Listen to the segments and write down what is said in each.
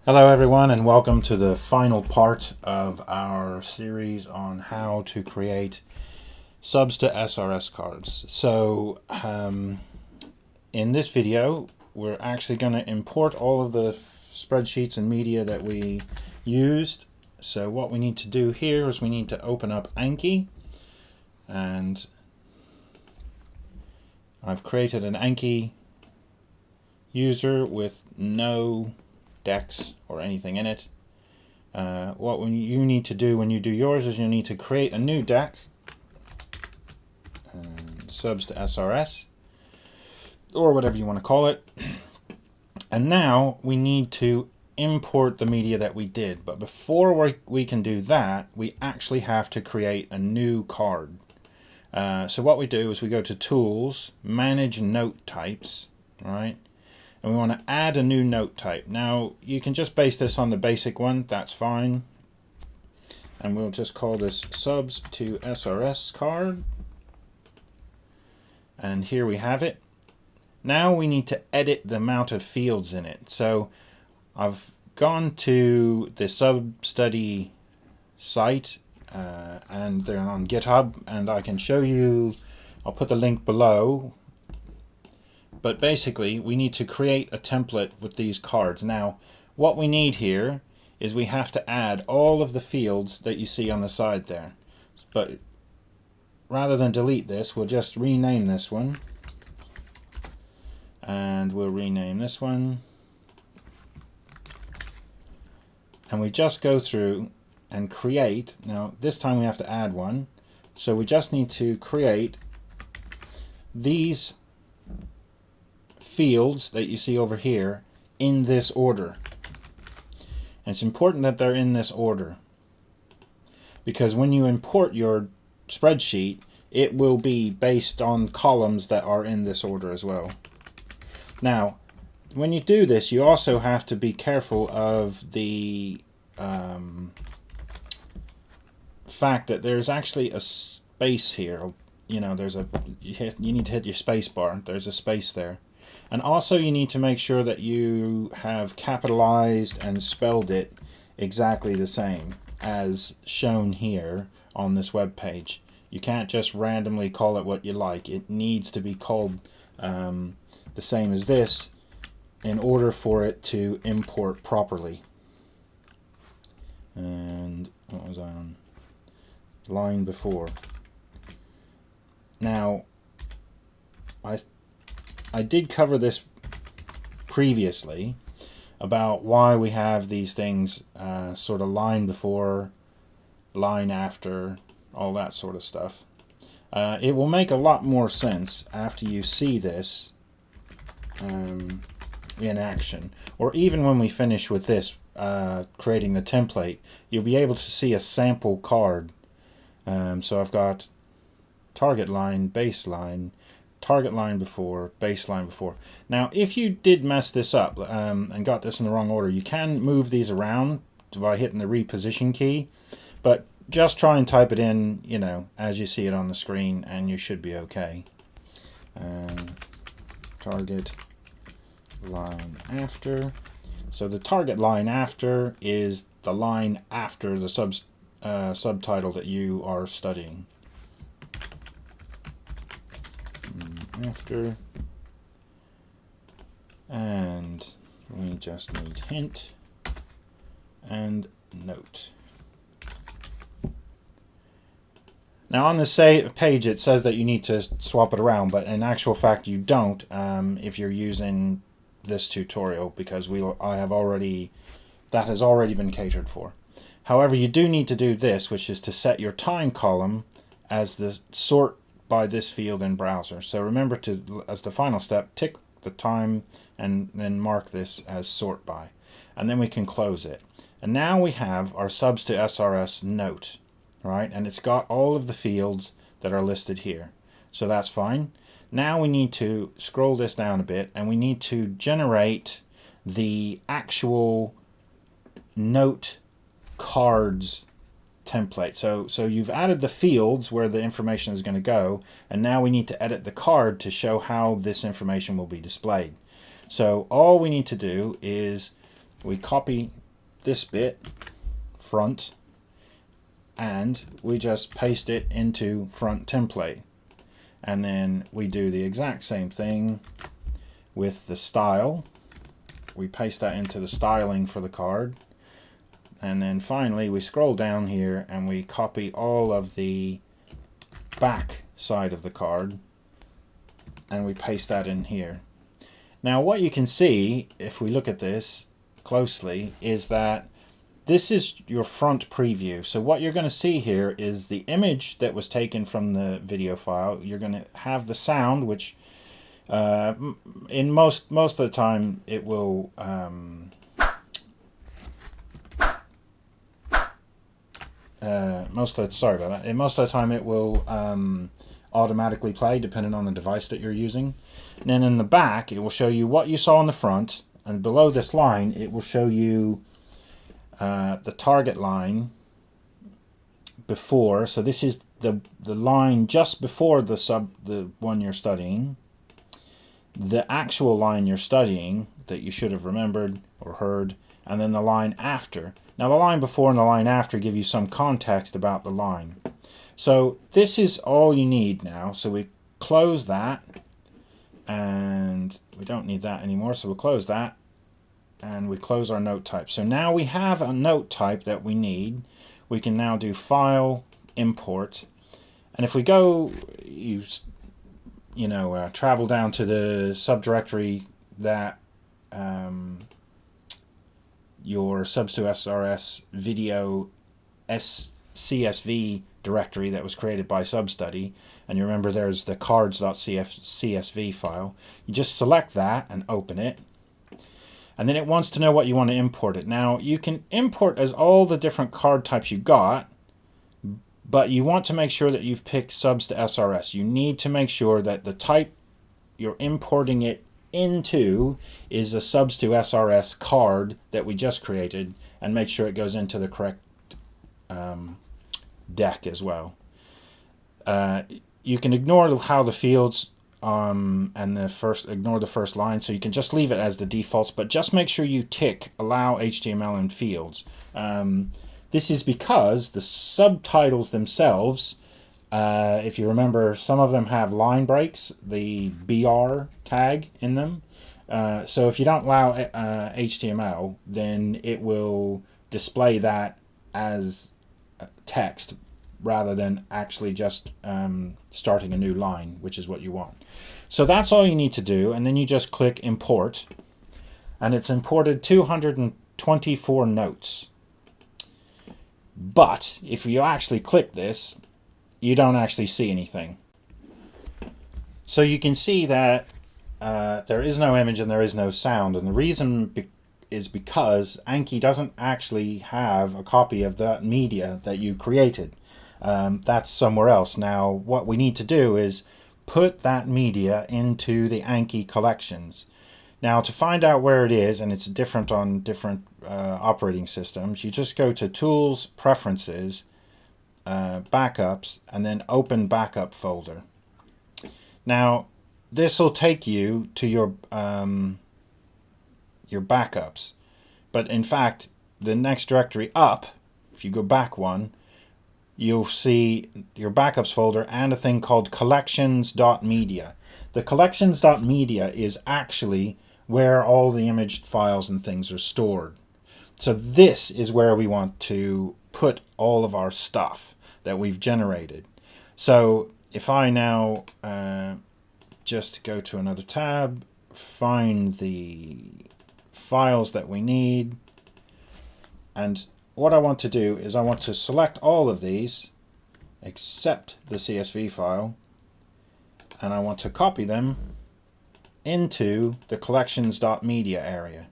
Hello everyone, and welcome to the final part of our series on how to create subs to SRS cards. So in this video we're actually going to import all of the spreadsheets and media that we used. So what we need to do here is we need to open up ANKI, and I've created an ANKI user with no decks or anything in it. What you need to do when you do yours is you need to create a new deck, subs to SRS or whatever you want to call it, and now we need to import the media that we did. But before we can do that, we actually have to create a new card. So what we do is we go to Tools, Manage Note Types, right? And we want to add a new note type. Now you can just base this on the basic one, that's fine. And we'll just call this subs to SRS card. And here we have it. Now we need to edit the amount of fields in it. So I've gone to the sub-study site and they're on GitHub, and I can show you, I'll put the link below. But basically, we need to create a template with these cards. Now, what we need here is we have to add all of the fields that you see on the side there. But rather than delete this, we'll just rename this one. And we'll rename this one. And we just go through and create. Now, this time we have to add one. So we just need to create these fields that you see over here in this order. And it's important that they're in this order, because when you import your spreadsheet, it will be based on columns that are in this order as well. Now, when you do this, you also have to be careful of the fact that there's actually a space here. You know, you need to hit your space bar. There's a space there. And also you need to make sure that you have capitalized and spelled it exactly the same as shown here on this web page. You can't just randomly call it what you like. It needs to be called the same as this in order for it to import properly. And what was I on? Line before. Now, I did cover this previously about why we have these things sort of line before, line after, all that sort of stuff. It will make a lot more sense after you see this in action, or even when we finish with this creating the template, you'll be able to see a sample card. So I've got target line, baseline, target line before, baseline before. Now, if you did mess this up and got this in the wrong order, you can move these around by hitting the reposition key, but just try and type it in, you know, as you see it on the screen, and you should be okay. Target line after. So the target line after is the line after the subtitle that you are studying. After, and we just need hint and note. Now on this page it says that you need to swap it around, but in actual fact you don't if you're using this tutorial, because that has already been catered for. However, you do need to do this, which is to set your time column as the sort by this field in browser. So remember to, as the final step, tick the time and then mark this as sort by, and then we can close it. And now we have our subs to SRS note, right? And it's got all of the fields that are listed here. So that's fine. Now we need to scroll this down a bit, and we need to generate the actual note cards template. So you've added the fields where the information is going to go, and now we need to edit the card to show how this information will be displayed. So all we need to do is we copy this bit, front, and we just paste it into front template. And then we do the exact same thing with the style. We paste that into the styling for the card. And then finally we scroll down here and we copy all of the back side of the card and we paste that in here. Now what you can see, if we look at this closely, is that this is your front preview. So what you're going to see here is the image that was taken from the video file. You're going to have the sound, which in most of the time it will most of the time it will automatically play depending on the device that you're using. And then in the back it will show you what you saw in the front, and below this line it will show you the target line before. So this is the line just before the one you're studying, the actual line you're studying that you should have remembered or heard, and then the line after. Now the line before and the line after give you some context about the line. So this is all you need now. So we close that, and we don't need that anymore, so we'll close that, and we close our note type. So now we have a note type that we need. We can now do File, Import, and if we go, travel down to the subdirectory that your subs2srs video CSV directory that was created by Substudy, and you remember there's the cards.csv file. You just select that and open it, and then it wants to know what you want to import it. Now you can import as all the different card types you got, but you want to make sure that you've picked subs to SRS. You need to make sure that the type you're importing it into is a subs to SRS card that we just created, and make sure it goes into the correct deck as well. You can ignore how the fields and ignore the first line, so you can just leave it as the defaults, but just make sure you tick allow HTML and fields. This is because the subtitles themselves, if you remember, some of them have line breaks, the BR tag in them. So if you don't allow HTML, then it will display that as text rather than actually just starting a new line, which is what you want. So that's all you need to do, and then you just click Import, and it's imported 224 notes. But if you actually click this, you don't actually see anything. So you can see that there is no image and there is no sound, and the reason is because ANKI doesn't actually have a copy of that media that you created. That's somewhere else. Now what we need to do is put that media into the ANKI collections. Now to find out where it is, and it's different on different operating systems, you just go to Tools, Preferences, Backups, and then Open Backup folder. Now this will take you to your backups, but in fact the next directory up, if you go back one, you'll see your backups folder and a thing called collections.media. The collections.media is actually where all the image files and things are stored. So this is where we want to put all of our stuff that we've generated. So if I now just go to another tab, find the files that we need, and what I want to do is I want to select all of these except the CSV file, and I want to copy them into the collections.media area.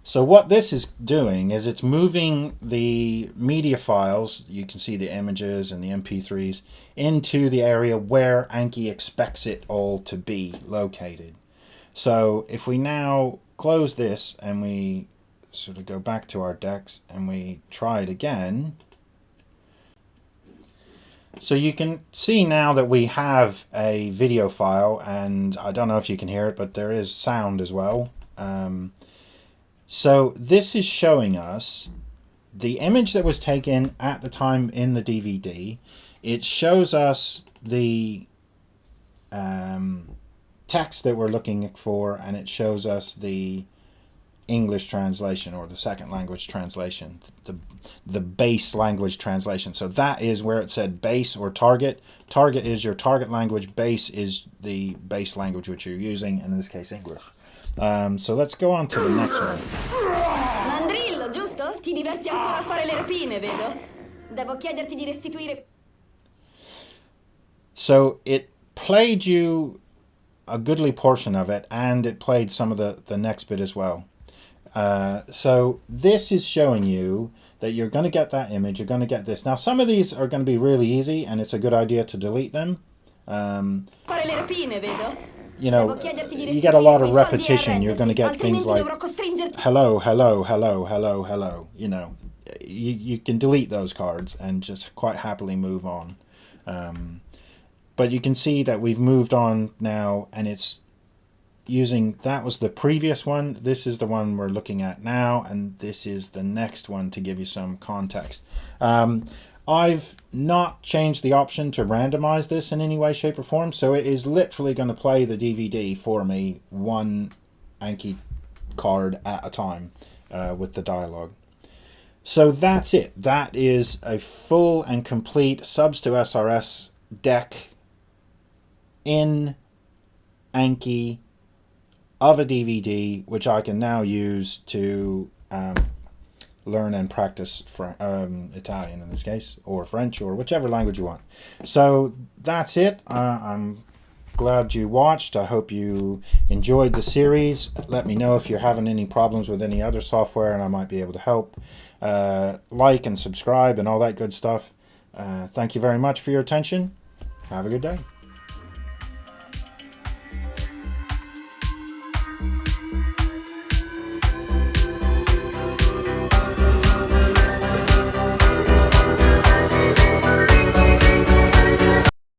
So what this is doing is it's moving the media files, you can see the images and the MP3s, into the area where ANKI expects it all to be located. So if we now close this and we sort of go back to our decks and we try it again, so you can see now that we have a video file, and I don't know if you can hear it, but there is sound as well. So this is showing us the image that was taken at the time in the DVD. It shows us the text that we're looking for, and it shows us the English translation, or the second language translation, the base language translation. So that is where it said base or target. Target is your target language, base is the base language which you're using, in this case English. So let's go on to the next one. Mandrillo, giusto? Ti diverti ancora a fare le rapine, vedo. Devo chiederti di restituire... So it played you a goodly portion of it, and it played some of the next bit as well. So this is showing you that you're going to get that image, you're going to get this. Now some of these are going to be really easy, and it's a good idea to delete them. You know, you get a lot of repetition. You're going to get things like hello, hello, hello, hello, hello. You know, you can delete those cards and just quite happily move on. But you can see that we've moved on now, and it's using, that was the previous one, this is the one we're looking at now, and this is the next one to give you some context. I've not changed the option to randomize this in any way, shape or form, so it is literally going to play the DVD for me one ANKI card at a time with the dialogue. So that's it. That is a full and complete subs to SRS deck in ANKI of a DVD, which I can now use to learn and practice Italian in this case, or French, or whichever language you want. So that's it. I'm glad you watched. I hope you enjoyed the series. Let me know if you're having any problems with any other software, and I might be able to help. Like and subscribe and all that good stuff. Thank you very much for your attention. Have a good day.